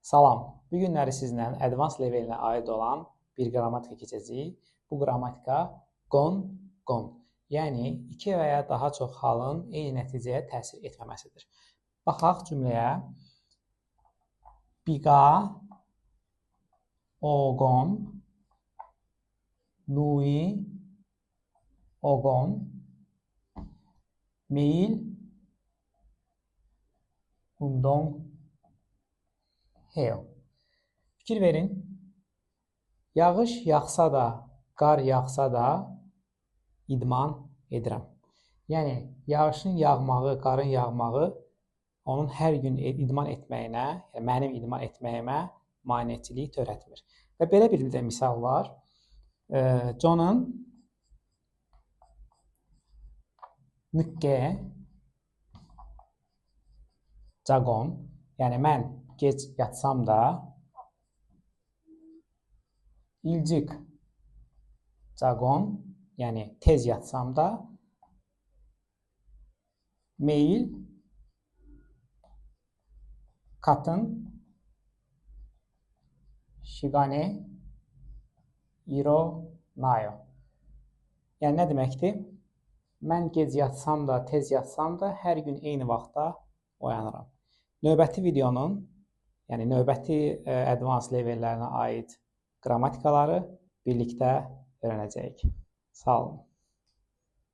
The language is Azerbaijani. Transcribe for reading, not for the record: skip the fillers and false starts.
Salam, bu günləri sizlə advanced levelinə aid olan bir qrammatika keçəcəyik. Bu qrammatika qon, yəni iki və ya daha çox halın eyni nəticəyə təsir etməməsidir. Baxaq cümləyə. Biqa, oqon, nui, oqon, meil, undon, heo. Fikir verin. Yağış yağsa da, qar yağsa da idman edirəm. Yəni, yağışın yağmağı, qarın yağmağı onun hər gün idman etməyinə, yəni mənim idman etməyimə maneçilik törətmir. Və belə bir də misal var. John'un nükke, cagon, yəni mən gec yatsam da, ilcik cagon, yəni tez yatsam da, meil, katın, şigane, iro, nayo. Yəni nə deməkdir? Mən gec yatsam da, tez yatsam da, hər gün eyni vaxtda oyanıram. Növbəti videonun, yəni növbəti advanced levellərinə aid qrammatikaları birlikdə öyrənəcəyik. Sağ olun.